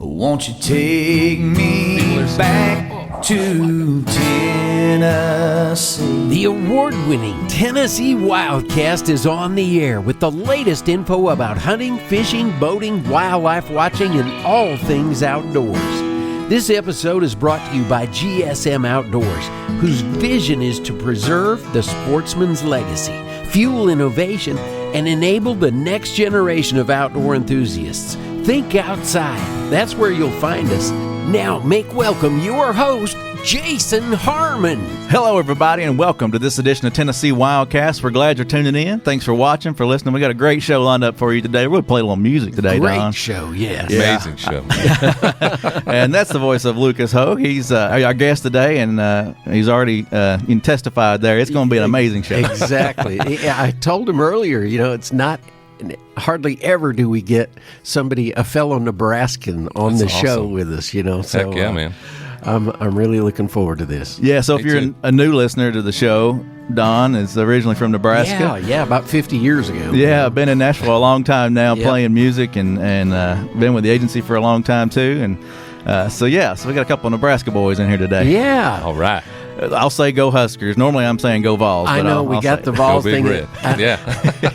Won't you take me back to Tennessee? The award-winning Tennessee WildCast is on the air with the latest info about hunting, fishing, boating, wildlife watching, and all things outdoors. This episode is brought to you by GSM Outdoors, whose vision is to preserve the sportsman's legacy, fuel innovation, and enable the next generation of outdoor enthusiasts. Think outside. That's where you'll find us. Now, make welcome your host, Jason Harmon. Hello, everybody, and welcome to this edition of Tennessee WildCast. We're glad you're tuning in. Thanks for watching, for listening. We got a great show lined up for you today. We're going to play a little music today, Don. Great show, yes. Yeah. Amazing show. And that's the voice of Lucas Hoge. He's our guest today, and he's already testified there. It's going to be an amazing show. Exactly. I told him earlier, it's not... hardly ever do we get a fellow Nebraskan on the show with us, So, Heck yeah, man. I'm really looking forward to this. Yeah, so if you're a new listener to the show, Don is originally from Nebraska. Yeah, about 50 years ago. Yeah, I've been in Nashville a long time now, Yep. playing music, and been with the agency for a long time too. And so we got a couple of Nebraska boys in here today. Yeah. All right. I'll say go Huskers. Normally I'm saying go Vols. I but know, I'll got say the it. Vols Go Big thing. Red. Yeah.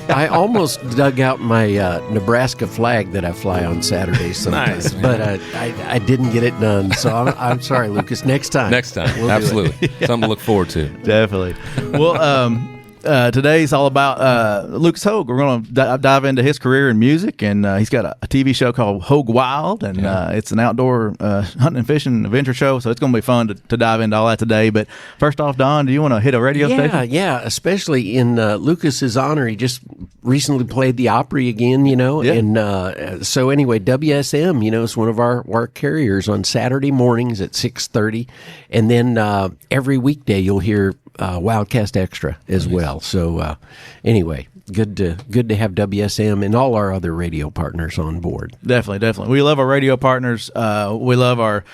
I almost dug out my Nebraska flag that I fly on Saturdays sometimes, Nice, but I didn't get it done. So I'm sorry, Lucas. Next time. Next time. We'll do Absolutely. Something to look forward to. Definitely. Well, today's all about Lucas Hoge. We're going to dive into his career in music, and he's got a TV show called Hoge Wild, and it's an outdoor hunting and fishing adventure show, so it's going to be fun to dive into all that today. But first off, Don, do you want to hit a radio station? Yeah, especially in Lucas's honor. He just recently played the Opry again, Yeah. and so anyway, WSM, is one of our carriers on Saturday mornings at 6:30, and then every weekday you'll hear WildCast Extra as well. So anyway, good to have WSM and all our other radio partners on board. Definitely. We love our radio partners. We love our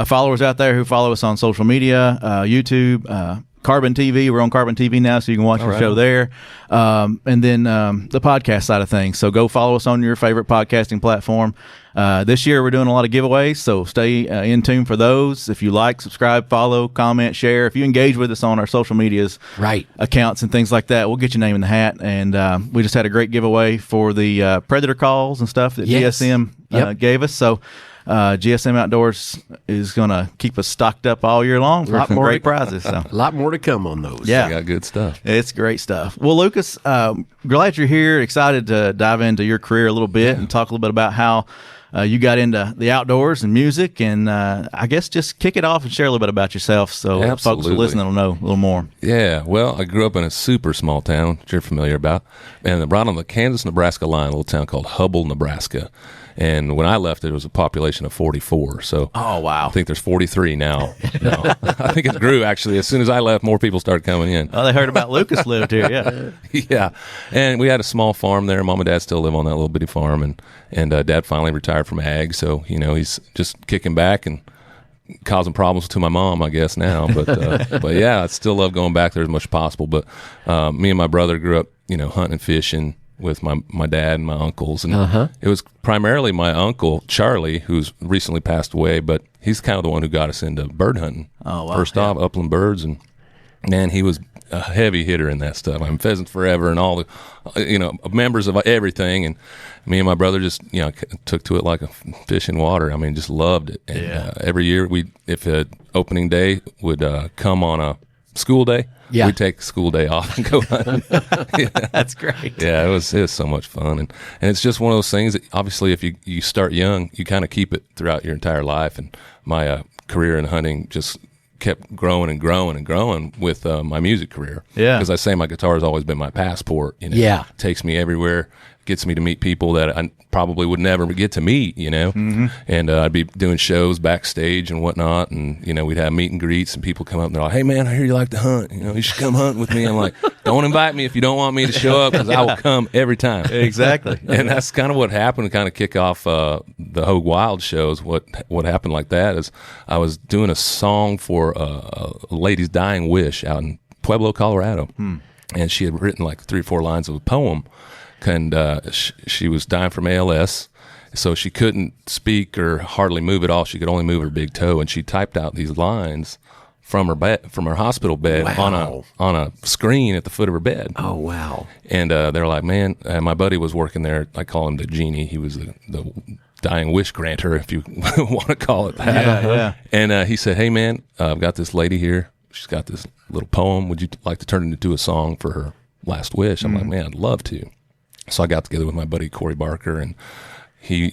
followers out there who follow us on social media, YouTube, Carbon TV. We're on Carbon TV now, so you can watch the show there. And then the podcast side of things. So go follow us on your favorite podcasting platform. This year we're doing a lot of giveaways, so stay in tune for those. If you like, subscribe, follow, comment, share. If you engage with us on our social medias accounts and things like that, we'll get your name in the hat. And we just had a great giveaway for the Predator calls and stuff that GSM gave us. So GSM Outdoors is going to keep us stocked up all year long for some great prizes. So. A lot more to come on those. Yeah. We got good stuff. It's great stuff. Well, Lucas, glad you're here. Excited to dive into your career a little bit and talk a little bit about how you got into the outdoors and music, and I guess just kick it off and share a little bit about yourself so folks who listen will know a little more. Yeah, well, I grew up in a super small town that you're familiar about, and right on the Kansas-Nebraska line, a little town called Hubble, Nebraska. And when I left, it was a population of 44. So oh, wow. I think there's 43 now. No, I think it grew, actually. As soon as I left, more people started coming in. Oh, they heard about Lucas lived here, yeah. Yeah. And we had a small farm there. Mom and Dad still live on that little bitty farm. And Dad finally retired from ag. So, he's just kicking back and causing problems to my mom, I guess, now. But yeah, I still love going back there as much as possible. But me and my brother grew up, hunting and fishing with my dad and my uncles, and it was primarily my uncle Charlie, who's recently passed away, but he's kind of the one who got us into bird hunting. Oh, wow. First off, upland birds, and man, he was a heavy hitter in that stuff. I mean, Pheasants Forever and all the members of everything, and me and my brother just took to it like a fish in water. I mean, just loved it. And every year if opening day would come on a school day, we'd take the school day off and go hunting. That's great. Yeah, it was so much fun, and it's just one of those things that obviously if you start young, you kind of keep it throughout your entire life. And my career in hunting just kept growing and growing and growing with my music career. Yeah, because I say my guitar has always been my passport. It takes me everywhere. Gets me to meet people that I probably would never get to meet, and I'd be doing shows backstage and whatnot, and we'd have meet and greets, and people come up and they're like, "Hey man, I hear you like to hunt, you should come hunt with me." I'm like, "Don't invite me if you don't want me to show up, because I will come every time." Exactly. And that's kind of what happened to kind of kick off the Hoge Wild shows. What happened like that is I was doing a song for a lady's dying wish out in Pueblo, Colorado, and she had written like 3 or 4 lines of a poem. And she was dying from ALS, So she couldn't speak or hardly move at all. She could only move her big toe, and she typed out these lines from her bed, from her hospital bed, Wow. on a screen at the foot of her bed. Oh, wow. And they're like, man, my buddy was working there. I call him the genie. He was the dying wish granter, if you want to call it that. Yeah. And he said, hey, man, I've got this lady here. She's got this little poem. Would you like to turn it into a song for her last wish? I'm like, man, I'd love to. So I got together with my buddy Corey Barker, and he,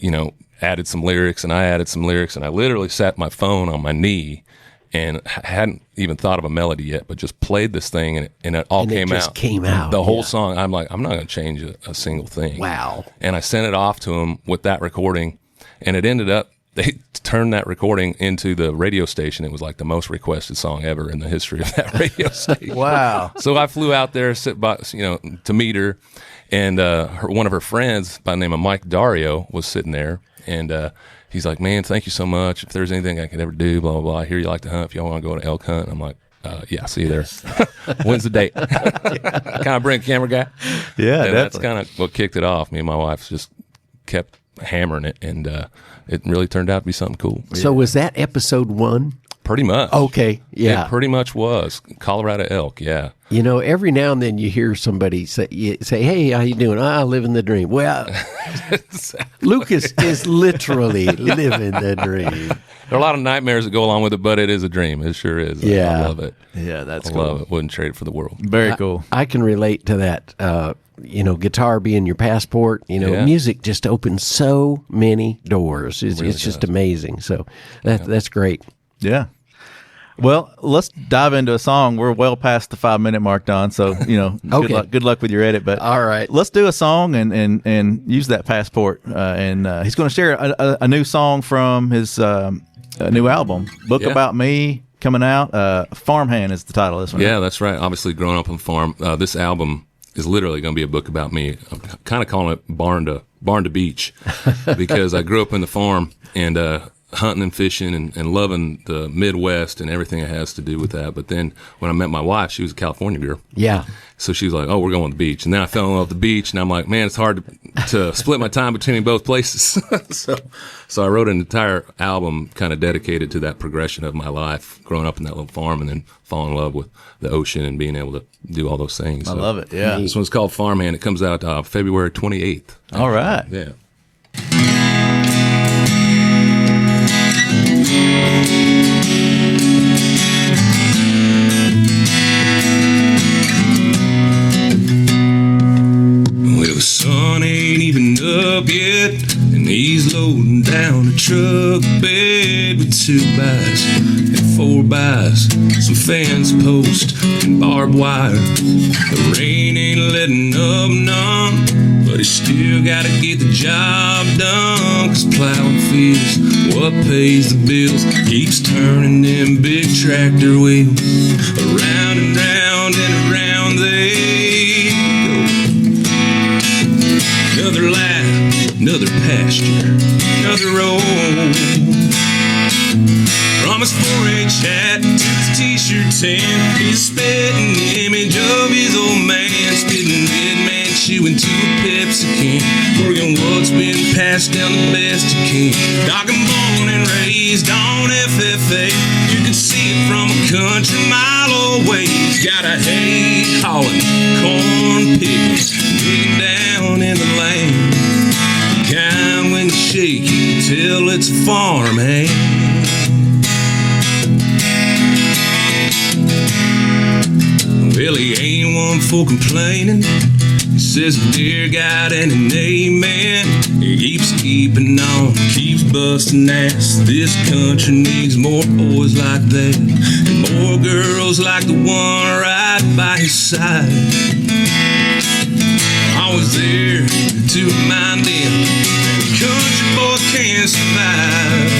added some lyrics, and I added some lyrics, and I literally sat my phone on my knee and hadn't even thought of a melody yet, but just played this thing, and it all came out. Came out. The whole song. I'm like, I'm not going to change a single thing. Wow. And I sent it off to him with that recording, and it ended up, they turned that recording into the radio station. It was like the most requested song ever in the history of that radio station. Wow. So I flew out there, to meet her, and one of her friends by the name of Mike Dario was sitting there, and he's like, man, thank you so much. If there's anything I could ever do, blah, blah, blah. I hear you like to hunt. If y'all want to go on an elk hunt, I'm like, yeah, see you there. When's the date? Can I bring a camera guy? Yeah, and that's definitely. kind of what kicked it off. Me and my wife just kept hammering it, and it really turned out to be something cool. So was that episode 1? Pretty much. Okay, yeah. It pretty much was. Colorado elk, yeah. Every now and then you hear somebody say, hey, how you doing? I live in the dream. Well, Lucas is literally living the dream. There are a lot of nightmares that go along with it, but it is a dream. It sure is. Yeah. I love it. Yeah, that's I cool. love it. Wouldn't trade it for the world. Very cool. I can relate to that. Guitar being your passport. Yeah. Music just opens so many doors. It's just amazing. So that's great. Yeah. Well, let's dive into a song. We're well past the 5-minute mark, Don. So, Okay. good luck with your edit. But All right. let's do a song and use that passport. And he's going to share a new song from his new album, Book Yeah. About Me, coming out. Farmhand is the title of this one. Yeah, that's right. Obviously, growing up on the farm, this album is literally going to be a book about me. I'm kind of calling it Barn to Beach because I grew up in the farm and hunting and fishing and loving the Midwest and everything it has to do with that. But then when I met my wife, she was a California girl. Yeah. So she was like, oh, we're going to the beach. And then I fell in love with the beach, and I'm like, man, it's hard to split my time between both places. So I wrote an entire album kind of dedicated to that progression of my life, growing up in that little farm and then falling in love with the ocean and being able to do all those things. I love it. Yeah. This one's called Farmhand. It comes out February 28th. All right. Yeah. Well, the sun ain't even up yet, and he's loading down a truck bed with 2x and 4x, some fence posts and barbed wire. The rain ain't letting up none, but he still gotta get the job done, 'cause plowing fields, what pays the bills, keeps turning them big tractor wheels. Around and round and around they go. Another lap, another pasture, another road. From his 4-H hat to his t-shirt tan, he's a spitting image of his old man, spitting dead man, chewing to a Pepsi can, working what's been passed down the best he can. Dog and born and raised on FFA, you can see it from a country mile away. He's got a hay hauling, corn picking, digging down in the lane. Kind when you shake, you can tell it's a farmhand. Well, he ain't one for complaining. He says a dear God and an amen. He keeps keeping on, keeps busting ass. This country needs more boys like that, and more girls like the one right by his side. I was there to remind him that a country boy can survive.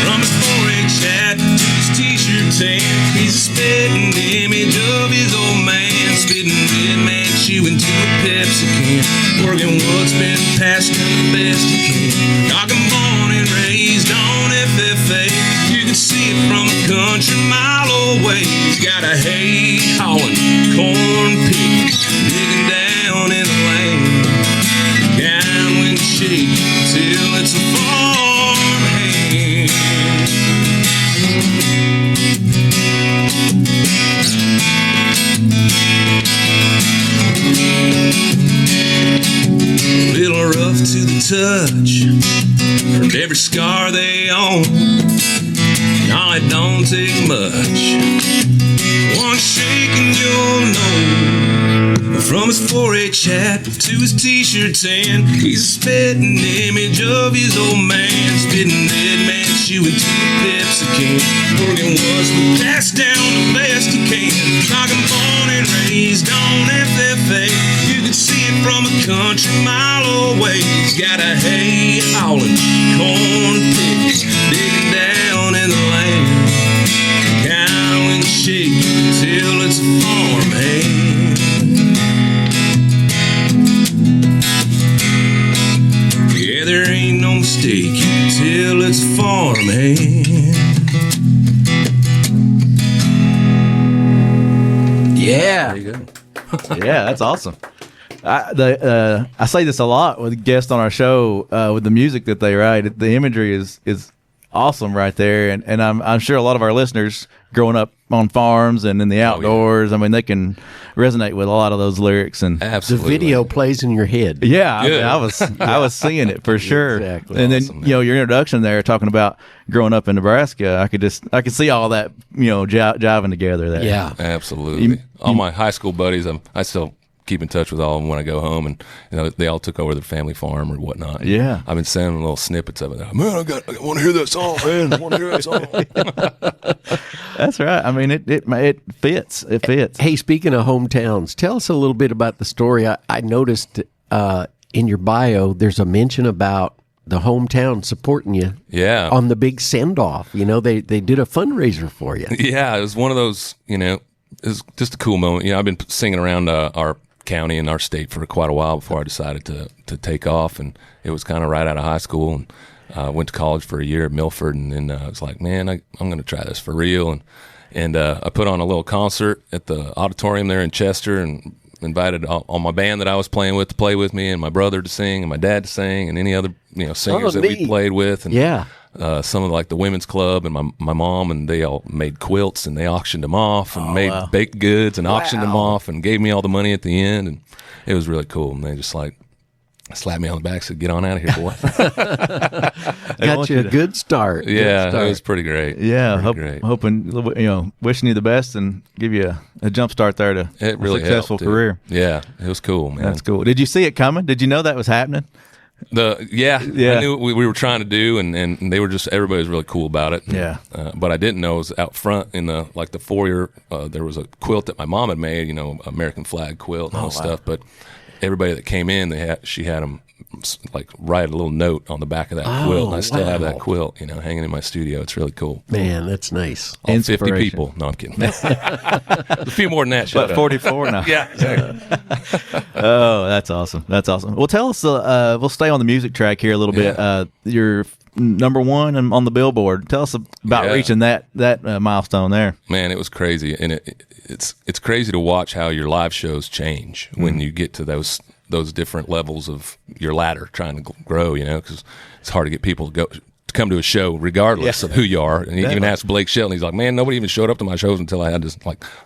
From his 4-H hat to his t-shirt tan, he's a spitting image of his old man, spitting dead man, chewing to a Pepsi can, working what's been passed down the best he can. Dog and born and raised on FFA, you can see it from a country mile away. He's got a hay hauling, corn picking, digging down in the lane. Down when you shake till it's a car they own. No, it don't take much. One shake and you'll know. From his 4-H hat to his t-shirt tan, he's a spitting image of his old man. Spitting dead man chewing to a Pepsi can. Morgan was passed down the best he can. Talking born and raised on FFA. You could see it from a country mile away. He's got a hay hauling, corn picking, digging down in the land. Cow and shake till it's a farm hand. Yeah, there ain't no mistake, you can tell it's a farmhand. Yeah. There you go. Yeah, that's awesome. I say this a lot with guests on our show with the music that they write. The imagery is awesome right there, and I'm sure a lot of our listeners growing up on farms and in the outdoors, I mean, they can resonate with a lot of those lyrics. And Absolutely. The video plays in your head. yeah, Good. I was seeing it for sure. Exactly. And then Awesome, your introduction there talking about growing up in Nebraska, I could see all that jiving together there. Yeah. Absolutely. All my high school buddies, I still keep in touch with all of them when I go home, and they all took over their family farm or whatnot. Yeah. I've been sending them little snippets of it. Man, I want to hear that song, man. I want to hear that song. That's right. I mean, it fits. It fits. Hey, speaking of hometowns, tell us a little bit about the story. I noticed in your bio there's a mention about the hometown supporting you. Yeah. On the big send-off. They did a fundraiser for you. Yeah, it was one of those, it was just a cool moment. I've been singing around our county and our state for quite a while before I decided to take off, and it was kind of right out of high school, and went to college for a year at Milford, and then I was like, man, I'm going to try this for real, and I put on a little concert at the auditorium there in Chester, and invited all my band that I was playing with to play with me, and my brother to sing, and my dad to sing, and any other singers that we neat. played with, and Yeah. some of the women's club and my mom, and they all made quilts and they auctioned them off and made baked goods and auctioned them off and gave me all the money at the end, and it was really cool. And they just slapped me on the back, said, "Get on out of here, boy." Got you a good start. Yeah, it was pretty great. Yeah, Great. hoping, wishing you the best and give you a jump start there to It really a successful helped, dude. career. Yeah, it was cool, man. That's cool. Did you see it coming? Did you know that was happening? Yeah. I knew what we were trying to do, and they were everybody was really cool about it. Yeah. But I didn't know it was out front in the foyer. There was a quilt that my mom had made, American flag quilt and all stuff. But everybody that came in, she had them write a little note on the back of that quilt, and I still have that quilt, hanging in my studio. It's really cool. Man, that's nice. All 50 Inspiration. people. No, I'm kidding. A few more than that. Shut But up. 44 now. Yeah, exactly. Oh, that's awesome. That's awesome. Well, tell us, we'll stay on the music track here a little bit. You're number one on the Billboard. Tell us about reaching that milestone there. Man, it was crazy, and it's crazy to watch how your live shows change when you get to those different levels of your ladder trying to grow, because it's hard to get people to come to a show regardless of who you are. And you even ask Blake Shelton, he's like, man, nobody even showed up to my shows until I had this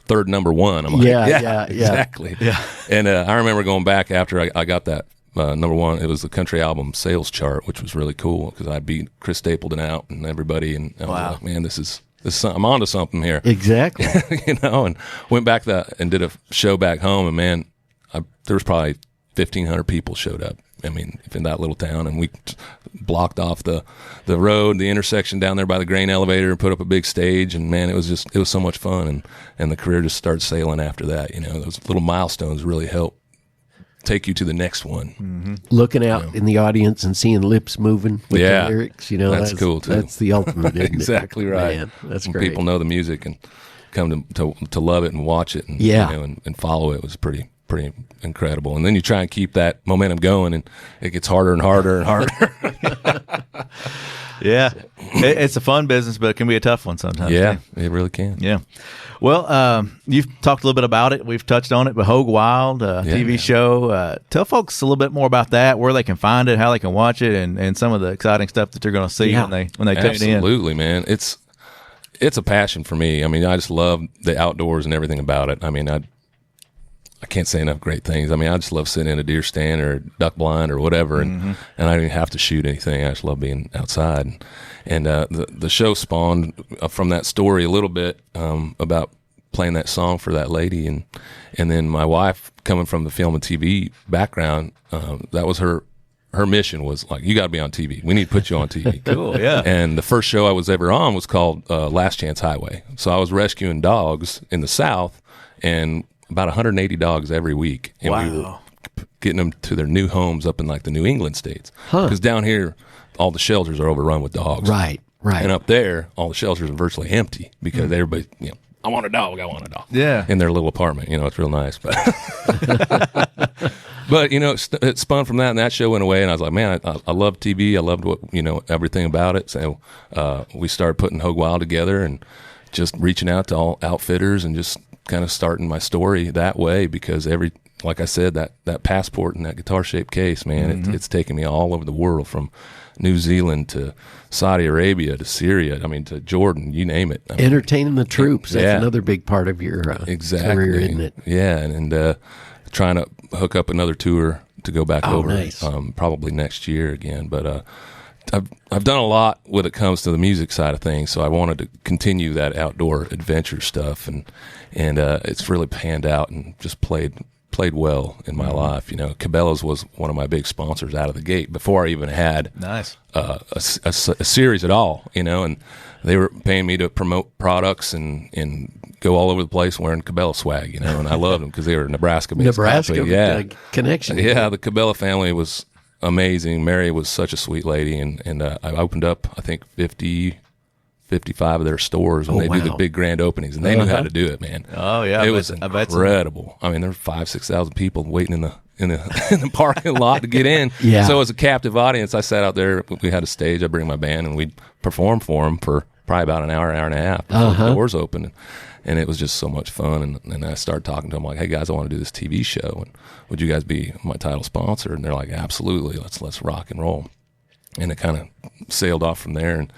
third number one. I'm like, Yeah. exactly. Yeah. And I remember going back after I got that number one. It was the country album sales chart, which was really cool because I beat Chris Stapleton out and everybody. And I was like, man, this is I'm onto something here. Exactly. And went back and did a show back home, and man, there was probably 1,500 people showed up. I mean, in that little town, and we blocked off the road, the intersection down there by the grain elevator, and put up a big stage. And man, it was so much fun, and the career just started sailing after that. Those little milestones really help take you to the next one. Mm-hmm. Looking out in the audience and seeing lips moving with the lyrics, that's cool too. That's the ultimate, isn't exactly it? right. Man, that's when great. people know the music and come to love it and watch it, and and follow it was pretty incredible. And then you try and keep that momentum going, and it gets harder and harder and harder. Yeah. It's a fun business, but it can be a tough one sometimes. Yeah, it really can. Yeah. Well, you've talked a little bit about it. We've touched on it, but Hoge Wild, TV show. Tell folks a little bit more about that, where they can find it, how they can watch it, and some of the exciting stuff that they're going to see when they tune in. Absolutely, man. It's a passion for me. I mean, I just love the outdoors and everything about it. I mean, I can't say enough great things. I mean, I just love sitting in a deer stand or duck blind or whatever, and I don't even have to shoot anything. I just love being outside. And the show spawned from that story a little bit about playing that song for that lady, and then my wife, coming from the film and TV background, that was her mission was like, you got to be on TV. We need to put you on TV. Cool, yeah. And the first show I was ever on was called Last Chance Highway. So I was rescuing dogs in the South, and about 180 dogs every week. And we were getting them to their new homes up in like the New England states. Because down here, all the shelters are overrun with dogs. Right. And up there, all the shelters are virtually empty because everybody, I want a dog. Yeah. In their little apartment. It's real nice. But but it spun from that, and that show went away, and I was like, man, I love TV. I loved what everything about it. So we started putting Hoge Wild together and just reaching out to all outfitters and just kind of starting my story that way, because like I said, that passport and that guitar-shaped case, man, it's taken me all over the world, from New Zealand to Saudi Arabia to Syria, to Jordan, you name it. Entertaining the troops, that's another big part of your career, isn't it? Yeah, and trying to hook up another tour to go back over, nice. Probably next year again. But I've done a lot when it comes to the music side of things, so I wanted to continue that outdoor adventure stuff, and it's really panned out and just played well in my life. Cabela's was one of my big sponsors out of the gate before I even had a series at all, and they were paying me to promote products and go all over the place wearing Cabela swag, and I loved them because they were Nebraska-based. Connection. Yeah, the Cabela family was amazing. Mary was such a sweet lady, and I opened up, I think, 55 of their stores when they do the big grand openings, and they knew how to do it, man. Oh yeah, it was incredible. There were 5,000-6,000 people waiting in the parking lot to get in. Yeah. So as a captive audience, I sat out there. We had a stage. I bring my band, and we'd perform for them for probably about an hour and a half before the doors opened. And it was just so much fun. And I started talking to them like, hey guys, I want to do this TV show, and would you guys be my title sponsor? And they're like, absolutely, let's rock and roll. And it kind of sailed off from there. And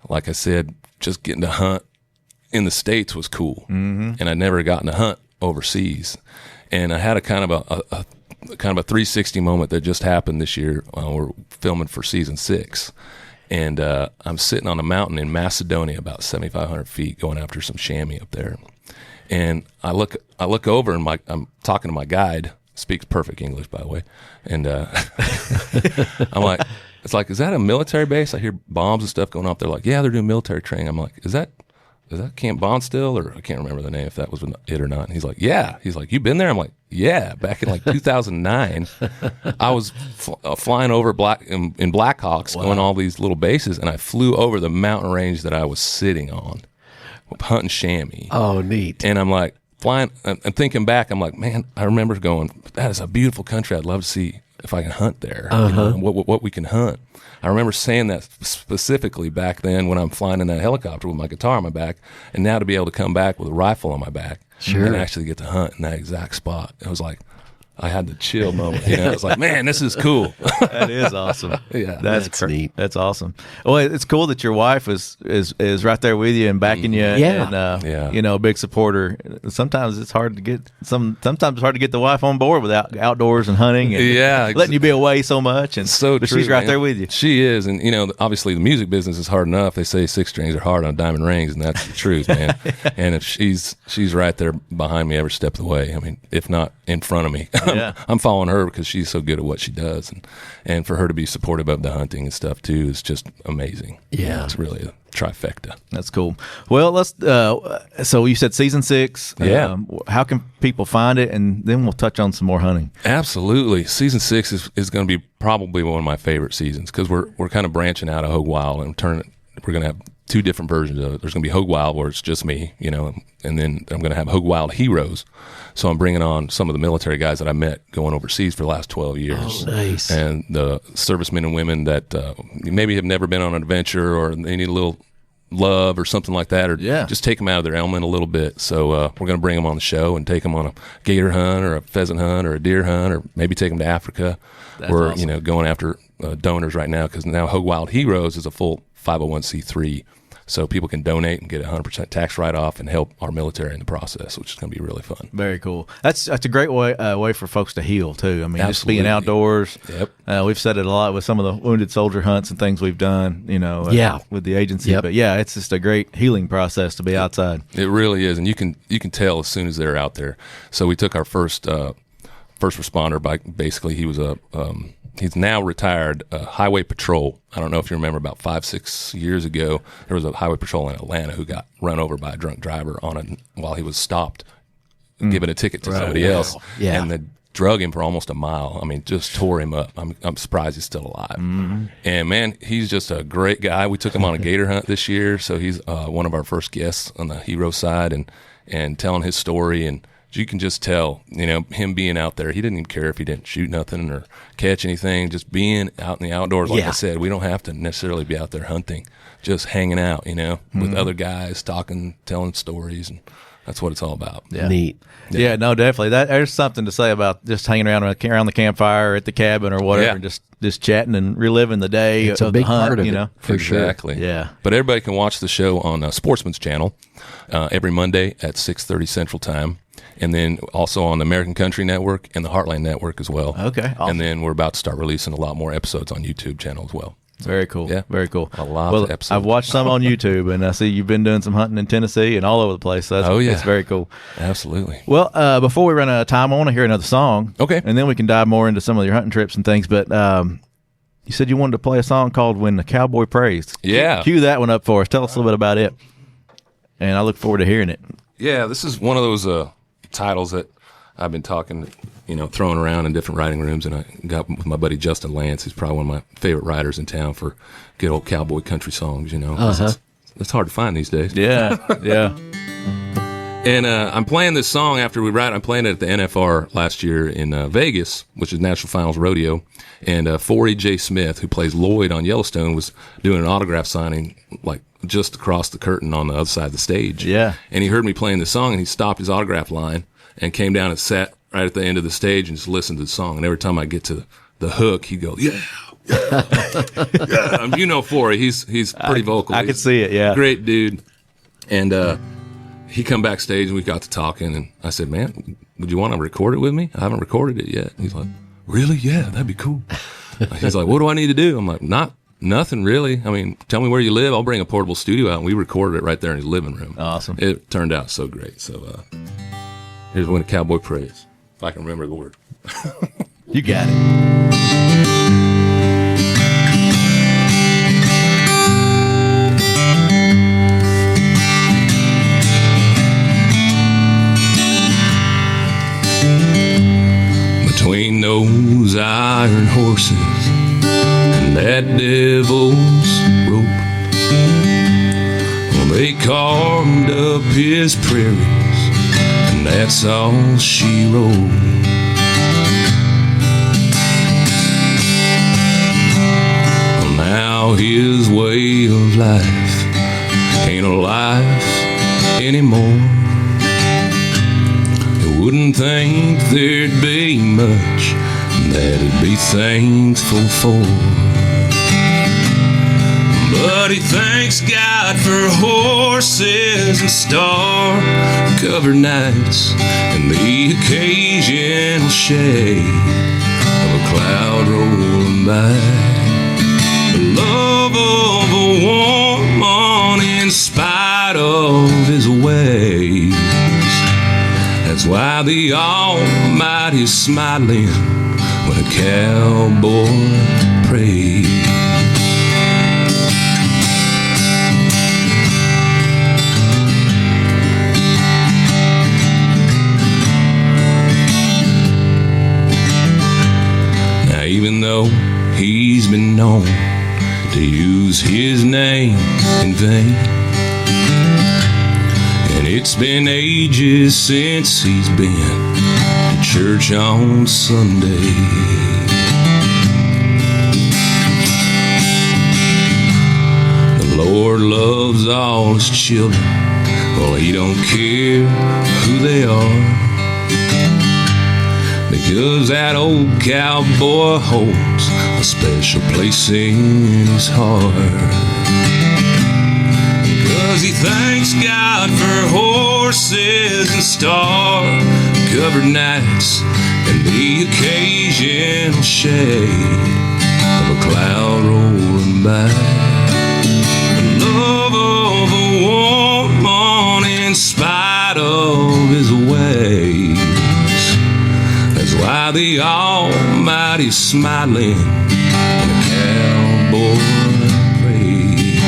like I said, just getting to hunt in the States was cool. And I'd never gotten to hunt overseas. And I had a kind of a 360 moment that just happened this year. We're filming for season 6. And I'm sitting on a mountain in Macedonia, about 7,500 feet, going after some chamois up there. And I look over, and I'm talking to my guide, speaks perfect English, by the way. And I'm like, it's like, is that a military base? I hear bombs and stuff going off. They're like, yeah, they're doing military training. I'm like, is that Camp Bondstill? Or I can't remember the name, if that was it or not. And he's like, yeah. He's like, you been there? I'm like, yeah. Back in like 2009, I was flying over in Blackhawks, going all these little bases, and I flew over the mountain range that I was sitting on, hunting chamois. Oh, neat. And I'm like, flying and thinking back, I'm like, man, I remember going, that is a beautiful country. I'd love to see if I can hunt there, what we can hunt. I remember saying that specifically back then when I'm flying in that helicopter with my guitar on my back, and now to be able to come back with a rifle on my back and actually get to hunt in that exact spot. It was like, I had the chill moment. I was like, man, this is cool. That is awesome. Yeah, that's neat. That's awesome. Well, it's cool that your wife is right there with you and backing you. And a big supporter. Sometimes it's hard to get the wife on board without outdoors and hunting. And letting you be away so much. And so but true, she's right man. there with you. She is, and obviously the music business is hard enough. They say 6 strings are hard on diamond rings, and that's the truth, man. And if she's right there behind me every step of the way. If not in front of me. I'm following her because she's so good at what she does, and for her to be supportive of the hunting and stuff too is just amazing. Yeah, it's really a trifecta. That's cool. Well, let's. So you said season 6. Yeah. How can people find it, and then we'll touch on some more hunting. Absolutely. Season 6 is going to be probably one of my favorite seasons because we're kind of branching out of Hoge Wild and we're going to have 2 different versions of it. There's going to be Hoge Wild where it's just me, and then I'm going to have Hoge Wild Heroes. So I'm bringing on some of the military guys that I met going overseas for the last 12 years. Oh, nice. And the servicemen and women that maybe have never been on an adventure, or they need a little love or something like that, or just take them out of their element a little bit. So we're going to bring them on the show and take them on a gator hunt or a pheasant hunt or a deer hunt, or maybe take them to Africa. We're awesome. Going after donors right now, because now Hoge Wild Heroes is a full 501c3. So people can donate and get 100% tax write-off and help our military in the process, which is going to be really fun. Very cool. That's a great way for folks to heal too. I mean, just Absolutely. being outdoors. Yep. We've said it a lot with some of the wounded soldier hunts and things we've done. With the agency. Yep. But yeah, it's just a great healing process to be outside. It really is, and you can tell as soon as they're out there. So we took our first responder by basically he was he's now retired highway patrol. I don't know if you remember about 5-6 years ago, there was a highway patrol in Atlanta who got run over by a drunk driver while he was stopped, giving a ticket to somebody else. Yeah. And they drug him for almost a mile. I mean, just tore him up. I'm surprised he's still alive. And man, he's just a great guy. We took him on a gator hunt this year, so he's one of our first guests on the hero side and telling his story. And you can just tell, him being out there, he didn't even care if he didn't shoot nothing or catch anything, just being out in the outdoors. Like I said, we don't have to necessarily be out there hunting, just hanging out, with other guys, talking, telling stories, and that's what it's all about. Yeah. Neat. Yeah, no, definitely. There's something to say about just hanging around the campfire or at the cabin or whatever, just chatting and reliving the day. It's a of big the hunt, part of it. For Exactly. sure. Yeah. But everybody can watch the show on Sportsman's Channel every Monday at 6:30 Central Time. And then also on the American Country Network and the Heartland Network as well. Okay, awesome. And then we're about to start releasing a lot more episodes on YouTube channel as well. Very cool. Yeah. Very cool. A lot of episodes. I've watched some on YouTube, and I see you've been doing some hunting in Tennessee and all over the place. So it's very cool. Absolutely. Well, before we run out of time, I want to hear another song. Okay. And then we can dive more into some of your hunting trips and things. But you said you wanted to play a song called When the Cowboy Prays. Yeah. Cue that one up for us. Tell us a little bit about it. And I look forward to hearing it. Yeah, this is one of those titles that I've been talking, throwing around in different writing rooms, and I got with my buddy Justin Lance. He's probably one of my favorite writers in town for good old cowboy country songs, It's hard to find these days. Yeah, yeah. And I'm playing this song after we write. I'm playing it at the NFR last year in Vegas, which is National Finals Rodeo. And Forey J. Smith, who plays Lloyd on Yellowstone, was doing an autograph signing like just across the curtain on the other side of the stage. Yeah. And he heard me playing the song, and he stopped his autograph line and came down and sat right at the end of the stage and just listened to the song. And every time I get to the hook, he'd go, yeah. Forey, he's pretty vocal. I could see it, yeah. Great dude. And he come backstage, and we got to talking, and I said, man, would you want to record it with me? I haven't recorded it yet. He's like, really? Yeah, that'd be cool. He's like, what do I need to do? I'm like, nothing really. I mean, tell me where you live. I'll bring a portable studio out, and we recorded it right there in his living room. Awesome. It turned out so great. So here's When a Cowboy Prays, if I can remember the word. You got it. Between those iron horses and that devil's rope, well, they carved up his prairies, and that's all she wrote. Well, now his way of life ain't a life anymore. Wouldn't think there'd be much that he'd be thankful for, but he thanks God for horses and star-covered nights and the occasional shade of a cloud rolling by. The love of a woman in spite of his ways. That's why the Almighty's smiling when a cowboy prays. Now, even though he's been known to use his name in vain, and it's been ages since he's been to church on Sunday. The Lord loves all his children. Well, he don't care who they are, because that old cowboy holds a special place in his heart. thanks God for horses and star-covered nights and the occasional shade of a cloud rolling by. The love of a woman in spite of his ways. That's why the Almighty's smiling when a cowboy prays.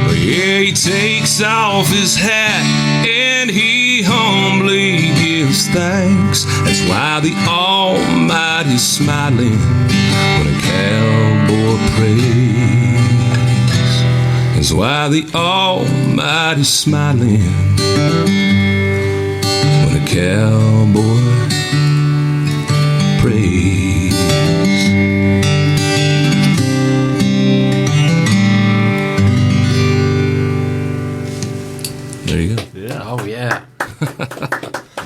But yeah, he takes off his hat and he humbly gives thanks. That's why the Almighty's smiling when a cowboy prays. That's why the Almighty's smiling when a cowboy prays. There you go. Oh, yeah.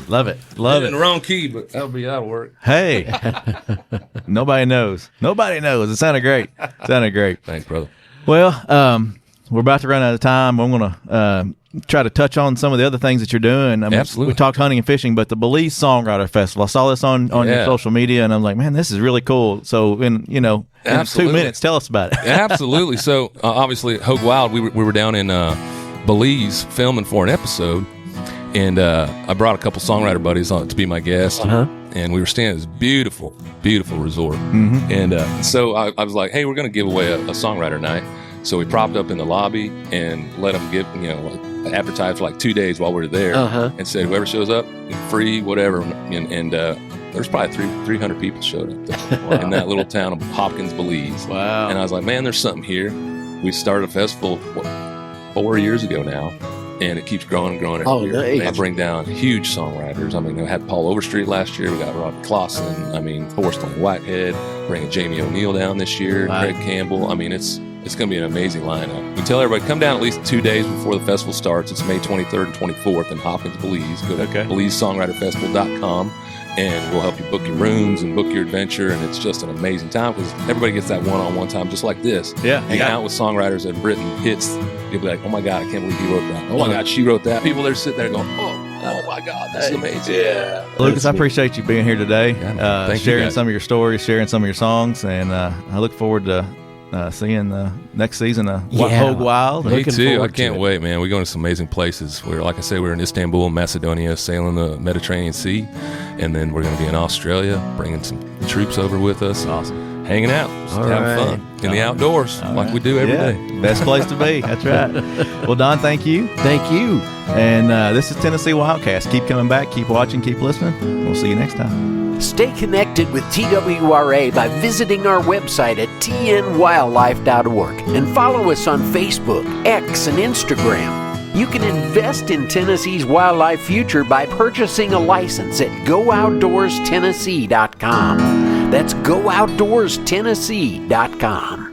Love it. Love In it. the wrong key, but that'll work. Hey, nobody knows. It sounded great. Thanks, brother. Well, we're about to run out of time. I'm going to try to touch on some of the other things that you're doing. I mean, Absolutely. We talked hunting and fishing, but the Belize Songwriter Festival, I saw this on your Yeah. social media, and I'm like, man, this is really cool. So, in 2 Absolutely. minutes, tell us about it. Absolutely. So, obviously, Hoge Wild, we were down in Belize filming for an episode, and I brought a couple songwriter buddies on to be my guest, and we were staying at this beautiful, beautiful resort. And so I was like, hey, we're going to give away a songwriter night. So we propped up in the lobby and let them get, advertise for like 2 days while we were there, and said whoever shows up, free, whatever. And there's probably 300 people showed up there in that little town of Hopkins, Belize. Wow. And I was like, man, there's something here. We started a festival 4 years ago now, and it keeps growing and growing every year. nice. I bring down huge songwriters. I mean, I had Paul Overstreet last year. We got Robbie Clausen. I mean, Forrestine Whitehead. Bringing Jamie O'Neill down this year. Wow. Greg Campbell. I mean, it's going to be an amazing lineup. We tell everybody, come down at least 2 days before the festival starts. It's May 23rd and 24th in Hopkins, Belize. Go to BelizeSongwriterFestival.com, and we'll help you book your rooms and book your adventure. And it's just an amazing time because everybody gets that one-on-one time just like this. Yeah. Hanging out with songwriters that have written hits. You'll be like, oh my God, I can't believe he wrote that. Oh my God, she wrote that. People that are sitting there going, oh my God, this is amazing. Yeah. Lucas, I appreciate you being here today, thank you, sharing guys. some of your stories, sharing some of your songs, and I look forward to seeing the next season of Hoge Wild. Me Looking too. I forward to can't it. wait, man. We're going to some amazing places. Like I say, we're in Istanbul, Macedonia, sailing the Mediterranean Sea, and then we're going to be in Australia, bringing some troops over with us. Awesome. Hanging out, just All having right. fun in the outdoors, like we do every day. Best place to be. That's right. Well, Don, thank you. Thank you. And this is Tennessee WildCast. Keep coming back, keep watching, keep listening. We'll see you next time. Stay connected with TWRA by visiting our website at tnwildlife.org and follow us on Facebook, X, and Instagram. You can invest in Tennessee's wildlife future by purchasing a license at GoOutdoorsTennessee.com. That's GoOutdoorsTennessee.com.